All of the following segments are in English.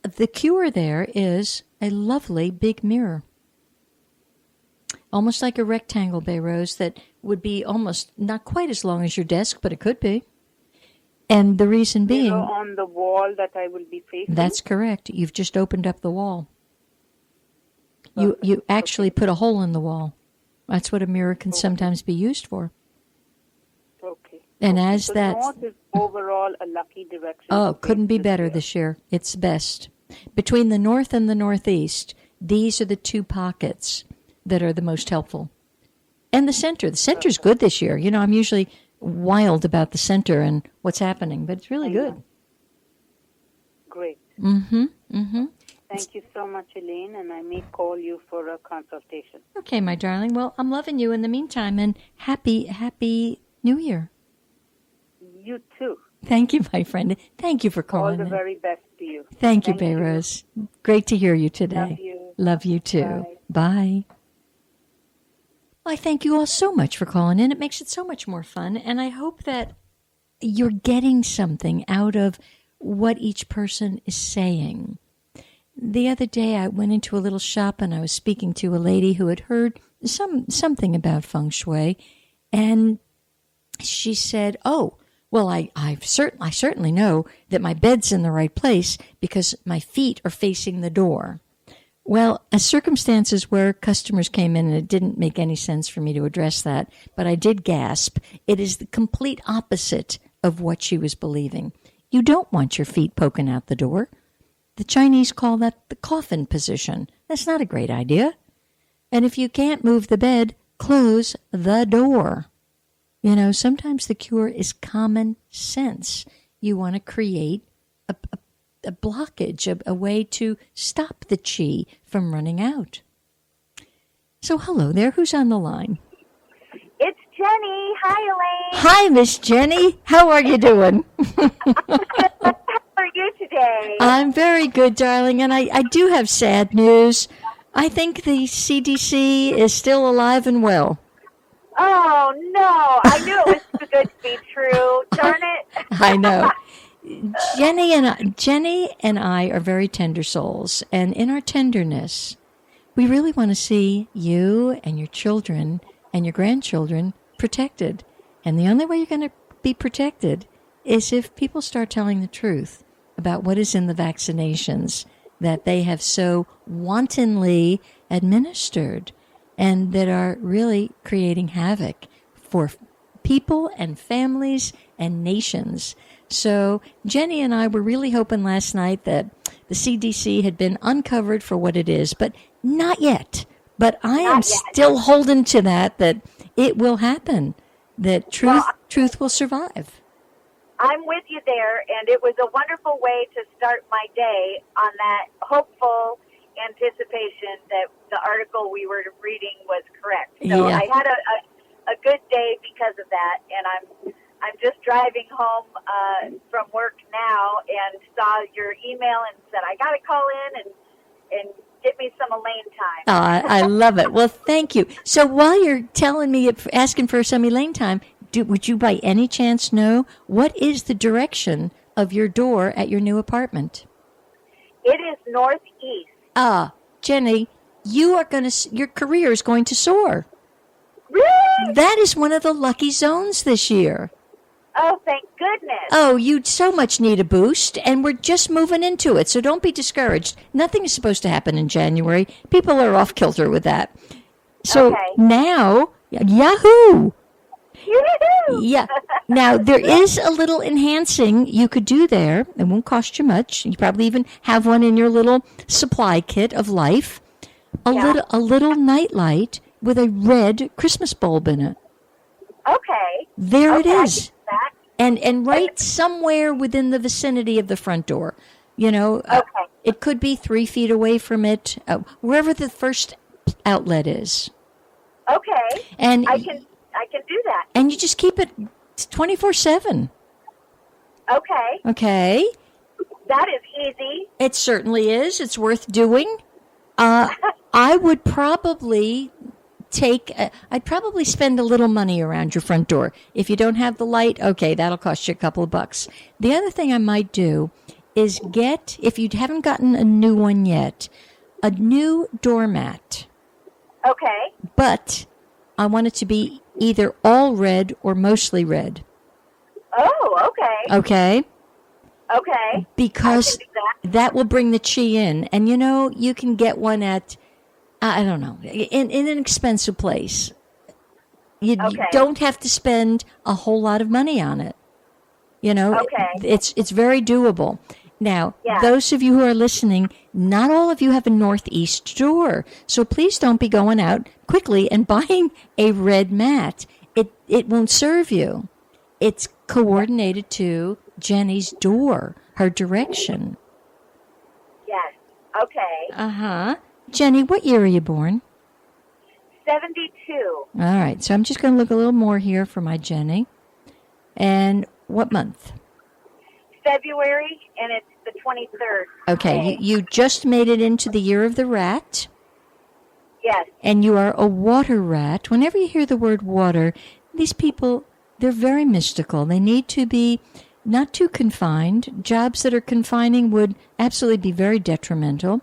the cure there is a lovely big mirror. Almost like a rectangle, Bay Rose, that would be almost not quite as long as your desk, but it could be. And the reason being... on the wall that I will be facing? That's correct. You've just opened up the wall. You actually put a hole in the wall. That's what a mirror can sometimes be used for. Okay. And as so that... north is overall a lucky direction. Oh, couldn't be better this year. It's best. Between the north and the northeast, these are the two pockets that are the most helpful. And the center. The center's good this year. You know, I'm usually wild about the center and what's happening, but it's really good. Great. Mm-hmm. Mm-hmm. Thank you so much, Elaine, and I may call you for a consultation. Okay, my darling. Well, I'm loving you in the meantime, and happy New Year. You too. Thank you, my friend. Thank you for calling. All the very best to you. Thank you, Bay Rose. Great to hear you today. Love you. Love you too. Bye. Well, I thank you all so much for calling in. It makes it so much more fun, and I hope that you're getting something out of what each person is saying. The other day, I went into a little shop and I was speaking to a lady who had heard something about Feng Shui, and she said, "Oh, well, I certainly know that my bed's in the right place because my feet are facing the door." Well, as circumstances where customers came in, and it didn't make any sense for me to address that, but I did gasp. It is the complete opposite of what she was believing. You don't want your feet poking out the door. The Chinese call that the coffin position. That's not a great idea. And if you can't move the bed, close the door. You know, sometimes the cure is common sense. You want to create a blockage, a way to stop the chi from running out. So hello there. Who's on the line? It's Jenny. Hi, Elaine. Hi, Miss Jenny. How are you doing? How are you today? I'm very good, darling, and I do have sad news. I think the CDC is still alive and well. Oh, no. I knew it was too good to be true. Darn it. I know. Jenny and I are very tender souls, and in our tenderness, we really want to see you and your children and your grandchildren protected. And the only way you're going to be protected is if people start telling the truth about what is in the vaccinations that they have so wantonly administered and that are really creating havoc for people and families and nations. So Jenny and I were really hoping last night that the CDC had been uncovered for what it is, but not yet. But I am still holding to that it will happen, that truth will survive. I'm with you there, and it was a wonderful way to start my day on that hopeful anticipation that the article we were reading was correct. So I had a good day because of that, and I'm just driving home from work now and saw your email and said, I got to call in and get me some Elaine time. I love it. Well, thank you. So while you're telling me, asking for some Elaine time, would you by any chance know what is the direction of your door at your new apartment? It is northeast. Jenny, your career is going to soar. Really? That is one of the lucky zones this year. Oh, thank goodness. Oh, you so much need a boost, and we're just moving into it, so don't be discouraged. Nothing is supposed to happen in January. People are off kilter with that. So now, Yahoo! Yeah. Now, there is a little enhancing you could do there. It won't cost you much. You probably even have one in your little supply kit of life. A little nightlight with a red Christmas bulb in it. Okay. There it is. And right somewhere within the vicinity of the front door. You know, it could be 3 feet away from it, wherever the first outlet is. Okay. And I can do that. And you just keep it 24/7. Okay. Okay. That is easy. It certainly is. It's worth doing. I would probably I'd probably spend a little money around your front door. If you don't have the light, okay, that'll cost you a couple of bucks. The other thing I might do is get, if you haven't gotten a new one yet, a new doormat. Okay. But I want it to be either all red or mostly red. Oh, okay. Okay? Okay. Because I can do that will bring the chi in. And you can get one at, I don't know, in an expensive place. You don't have to spend a whole lot of money on it. It's very doable. Now, those of you who are listening, not all of you have a northeast door. So please don't be going out quickly and buying a red mat. It won't serve you. It's coordinated to Jenny's door, her direction. Yes. Okay. Uh-huh. Jenny, what year are you born? 72. All right. So I'm just going to look a little more here for my Jenny. And what month? February, and it's the 23rd. Okay. You just made it into the year of the rat. Yes. And you are a water rat. Whenever you hear the word water, these people, they're very mystical. They need to be not too confined. Jobs that are confining would absolutely be very detrimental.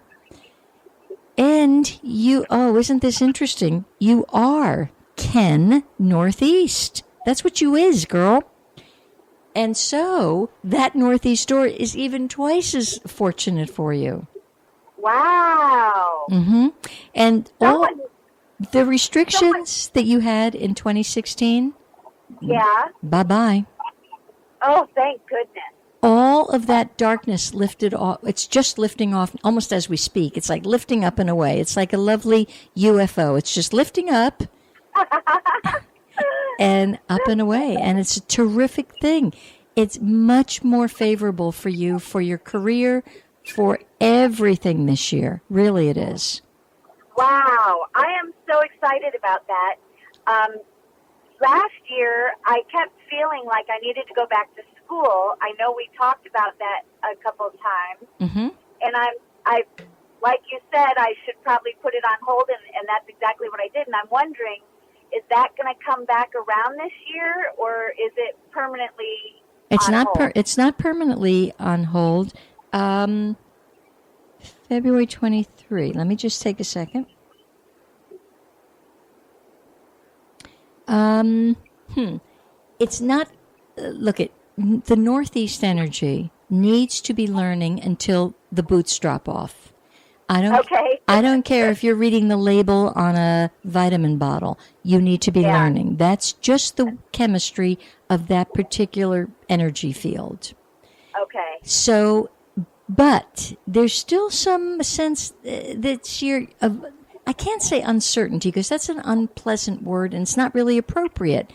And isn't this interesting? You are Ken Northeast. That's what you is, girl. And so that Northeast door is even twice as fortunate for you. Wow. Mm-hmm. And all the restrictions that you had in 2016, bye-bye. Oh, thank goodness. All of that darkness lifted off. It's just lifting off almost as we speak. It's like lifting up and away. It's like a lovely UFO. It's just lifting up and up and away. And it's a terrific thing. It's much more favorable for you, for your career, for everything this year. Really, it is. Wow. I am so excited about that. Last year, I kept feeling like I needed to go back to school. I know we talked about that a couple of times. Mm-hmm. And I, like you said, I should probably put it on hold, and that's exactly what I did. And I'm wondering, is that going to come back around this year, or is it permanently on hold? It's not permanently on hold. February 23. Let me just take a second. It's not, the Northeast energy needs to be learning until the boots drop off. I don't care if you're reading the label on a vitamin bottle. You need to be learning. That's just the chemistry of that particular energy field. Okay. So, but there's still some sense this year of, I can't say uncertainty because that's an unpleasant word and it's not really appropriate.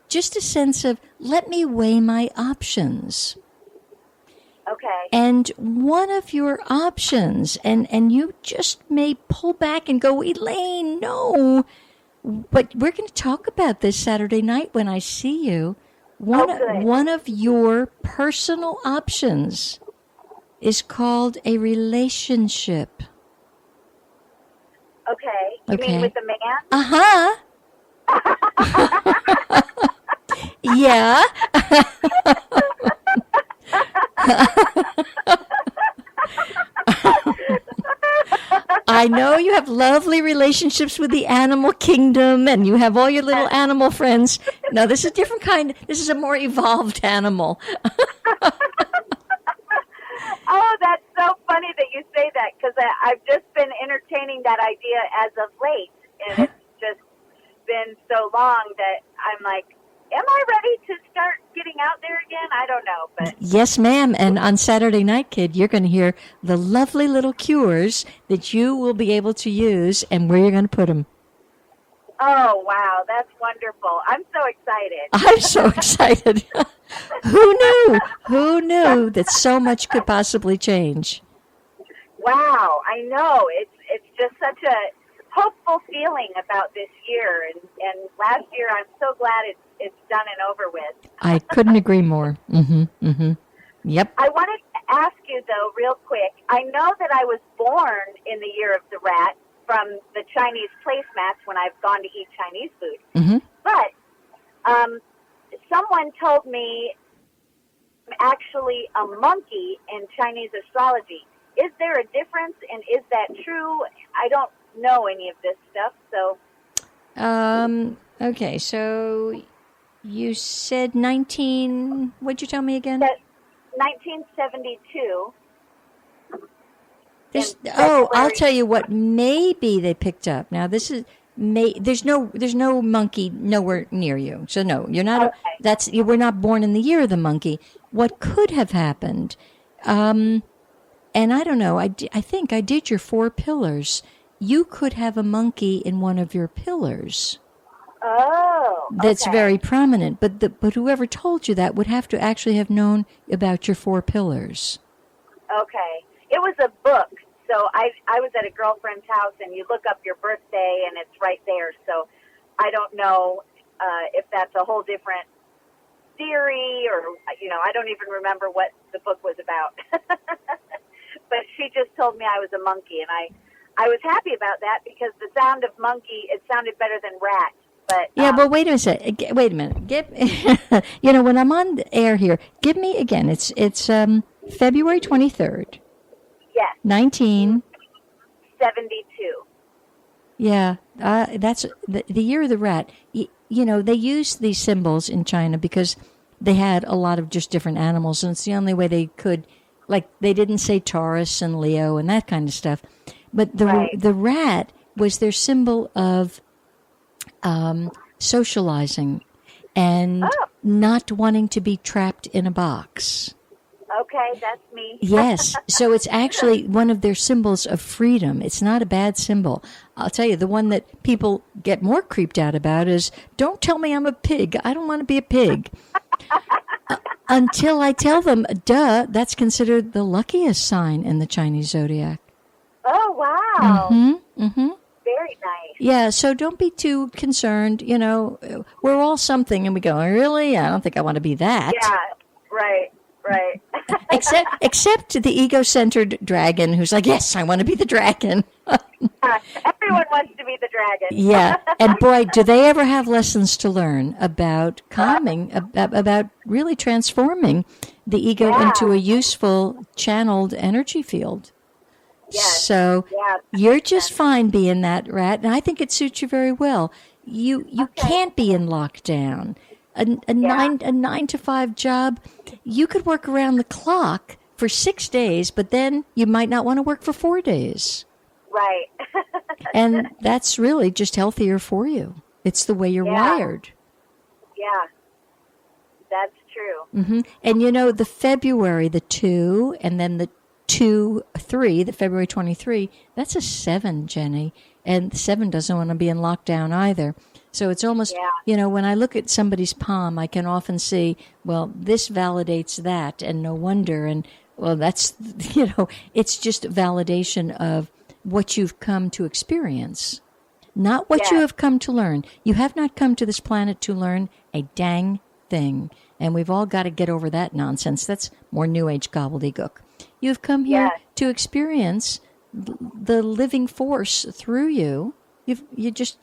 Just a sense of, let me weigh my options. Okay. And one of your options, and you just may pull back and go, Elaine, no. But we're going to talk about this Saturday night when I see you. One of your personal options is called a relationship. Okay. You mean with the man? Uh-huh. Yeah. I know you have lovely relationships with the animal kingdom and you have all your little animal friends. No, this is a different kind. This is a more evolved animal. Oh, that's so funny that you say that because I've just been entertaining that idea as of late, and it's just been so long that I'm like, am I ready to start getting out there again? I don't know. But yes, ma'am. And on Saturday night, kid, you're going to hear the lovely little cures that you will be able to use and where you're going to put them. Oh, wow. That's wonderful. I'm so excited. I'm so excited. Who knew? Who knew that so much could possibly change? Wow. I know. It's just such a hopeful feeling about this year. And last year, I'm so glad it's done and over with. I couldn't agree more. Mm-hmm. Mm-hmm. Yep. I wanted to ask you, though, real quick. I know that I was born in the year of the rat from the Chinese placemats when I've gone to eat Chinese food. Mm-hmm. But someone told me actually a monkey in Chinese astrology. Is there a difference, and is that true? I don't know any of this stuff, so. Okay, so you said 19, what'd you tell me again? 1972. I'll tell you what maybe they picked up. Now this is there's no monkey nowhere near you. So no, you're not Okay. we're not born in the year of the monkey. What could have happened? And I don't know. I think I did your 4 pillars. You could have a monkey in one of your pillars. Oh, okay. That's very prominent, but whoever told you that would have to actually have known about your 4 pillars. Okay. It was a book. So I was at a girlfriend's house, and you look up your birthday, and it's right there. So I don't know if that's a whole different theory, or, I don't even remember what the book was about. But she just told me I was a monkey, and I was happy about that because the sound of monkey, it sounded better than rat. But yeah, but wait a minute. When I'm on the air here, give me again. It's February 23rd. Yes. 1972. Yeah, that's the year of the rat. They used these symbols in China because they had a lot of just different animals, and it's the only way they could. Like, they didn't say Taurus and Leo and that kind of stuff, but the rat was their symbol of socializing and not wanting to be trapped in a box. Okay, that's me. Yes. So it's actually one of their symbols of freedom. It's not a bad symbol. I'll tell you, the one that people get more creeped out about is, don't tell me I'm a pig. I don't want to be a pig. Until I tell them, duh, that's considered the luckiest sign in the Chinese zodiac. Oh, wow. Mm-hmm. Very nice. Yeah, so don't be too concerned. We're all something, and we go, really? I don't think I want to be that. Yeah, right. Except the ego-centered dragon who's like, yes, I want to be the dragon. Everyone wants to be the dragon. Yeah, and boy, do they ever have lessons to learn about calming, about really transforming the ego into a useful, channeled energy field. Yes. So you're just fine being that rat, and I think it suits you very well. You can't be in lockdown. A 9 to 5 job, you could work around the clock for 6 days, but then you might not want to work for 4 days. Right. And that's really just healthier for you. It's the way you're wired. Yeah, that's true. Mm-hmm. And the February, the 2, and then the 3, the February 23, that's a 7, Jenny. And the 7 doesn't want to be in lockdown either. So it's almost, when I look at somebody's palm, I can often see, well, this validates that, and no wonder. And, well, that's, it's just validation of what you've come to experience, not what you have come to learn. You have not come to this planet to learn a dang thing. And we've all got to get over that nonsense. That's more New Age gobbledygook. You've come here to experience the living force through you.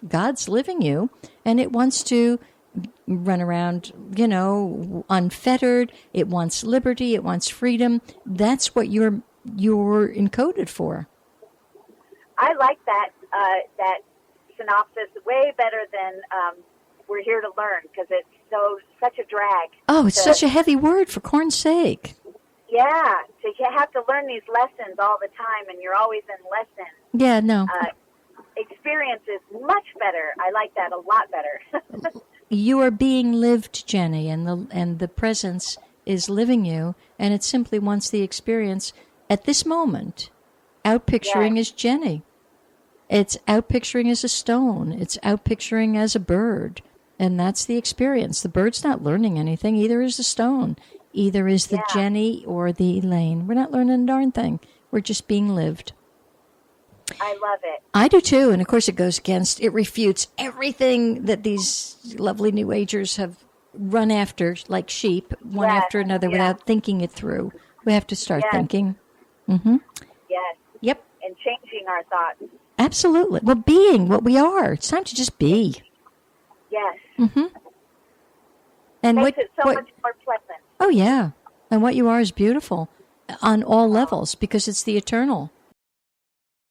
God's living you, and it wants to run around, unfettered. It wants liberty. It wants freedom. That's what you're encoded for. I like that synopsis way better than we're here to learn, because it's such a drag. Oh, it's such a heavy word, for corn's sake. Yeah, so you have to learn these lessons all the time, and you're always in lessons. Yeah, no. Experience is much better. I like that a lot better. You are being lived, Jenny, and the presence is living you, and it simply wants the experience at this moment. Outpicturing as Jenny. It's outpicturing as a stone. It's outpicturing as a bird. And that's the experience. The bird's not learning anything. Either is the stone. Either is the Jenny or the Elaine. We're not learning a darn thing. We're just being lived. I love it. I do too. And of course it refutes everything that these lovely New Agers have run after like sheep, one after another, without thinking it through. We have to start thinking. Mm-hmm. Yes. Yep. And changing our thoughts. Absolutely. Well, being what we are. It's time to just be. Yes. Mm-hmm. And Makes it so much more pleasant. Oh, yeah. And what you are is beautiful on all levels because it's the eternal.